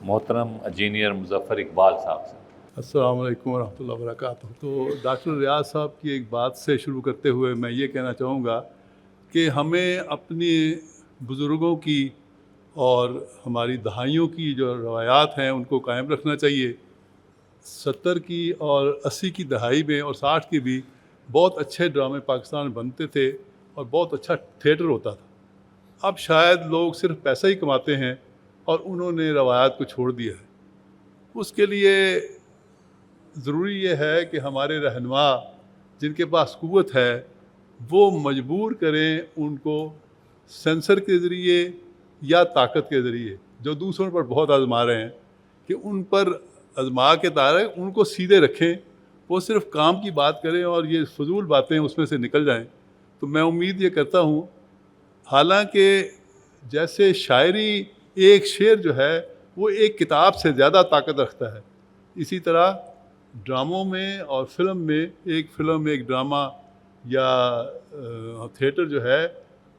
मोहतरम इंजीनियर मुज़फ़्फ़र इकबाल साहब से। अस्सलाम वालेकुम रहमतुल्लाहि व बरकातुहू। तो डॉक्टर रियाज साहब की एक बात से शुरू करते हुए मैं ये कहना चाहूँगा कि हमें अपनी बुज़ुर्गों की और हमारी दहाइयों की जो रवायात हैं उनको कायम रखना चाहिए। 70 की और 80 की दहाई में और 60 की भी बहुत अच्छे ड्रामे पाकिस्तान में बनते थे और बहुत अच्छा थिएटर होता था। अब शायद लोग सिर्फ पैसा ही कमाते हैं और उन्होंने रवायात को छोड़ दिया है। उसके लिए ज़रूरी ये है कि हमारे रहनुमा जिनके पास क़ुव्वत है वो मजबूर करें उनको सेंसर के ज़रिए या ताकत के ज़रिए, जो दूसरों पर बहुत आज़मा रहे हैं, कि उन पर आज़मा के तारे उनको सीधे रखें, वो सिर्फ काम की बात करें और ये फ़जूल बातें उसमें से निकल जाएं। तो मैं उम्मीद ये करता हूँ, हालांकि जैसे शायरी एक शेर जो है वो एक किताब से ज़्यादा ताकत रखता है, इसी तरह ड्रामों में और फिल्म में एक ड्रामा या थिएटर जो है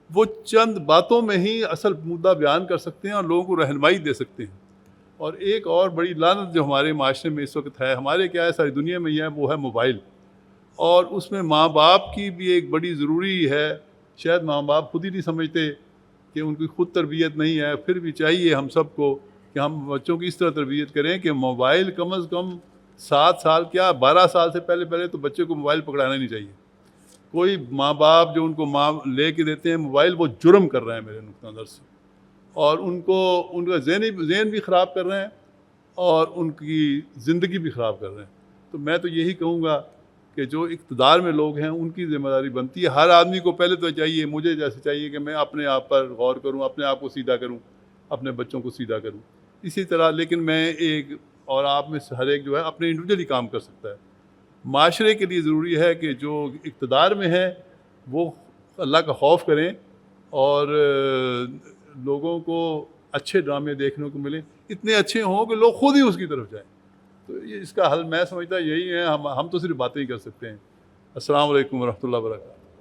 वो चंद बातों में ही असल मुद्दा बयान कर सकते हैं और लोगों को रहनुमाई दे सकते हैं। और एक और बड़ी लानत जो हमारे माशरे में इस वक्त है, हमारे क्या है सारी दुनिया में ही है, वो है मोबाइल। और उसमें माँ बाप की भी एक बड़ी ज़रूरी है। शायद माँ बाप खुद ही नहीं समझते कि उनकी खुद तरबियत नहीं है, फिर भी चाहिए हम सबको कि हम बच्चों की इस तरह तरबियत करें कि मोबाइल कम अज़ कम 7 साल क्या 12 साल से पहले तो बच्चे को मोबाइल पकड़ाना नहीं चाहिए। कोई माँ बाप जो उनको ले के देते हैं मोबाइल, वो जुर्म कर रहे हैं मेरे नुक्ता नज़र से, और उनका ज़हन भी ख़राब कर रहे हैं और उनकी ज़िंदगी भी ख़राब कर रहे हैं। तो मैं तो यही कहूँगा कि जो इक़्तिदार में लोग हैं उनकी ज़िम्मेदारी बनती है। हर आदमी को पहले तो चाहिए, मुझे जैसे चाहिए कि मैं अपने आप पर गौर करूँ, अपने आप को सीधा करूँ, अपने बच्चों को सीधा करूँ। इसी तरह लेकिन मैं एक और आप में से हर एक जो है अपने इंडिविजुअली काम कर सकता है। माशरे के लिए ज़रूरी है कि जो इक़्तिदार में है वो अल्लाह का खौफ करें और लोगों को अच्छे ड्रामे देखने को मिलें, इतने अच्छे हों कि लोग खुद ही उसकी तरफ जाएं। तो ये इसका हल मैं समझता यही है, हम तो सिर्फ बातें ही कर सकते हैं। अस्सलाम वालेकुम व रहमतुल्लाहि व बरकातुहू।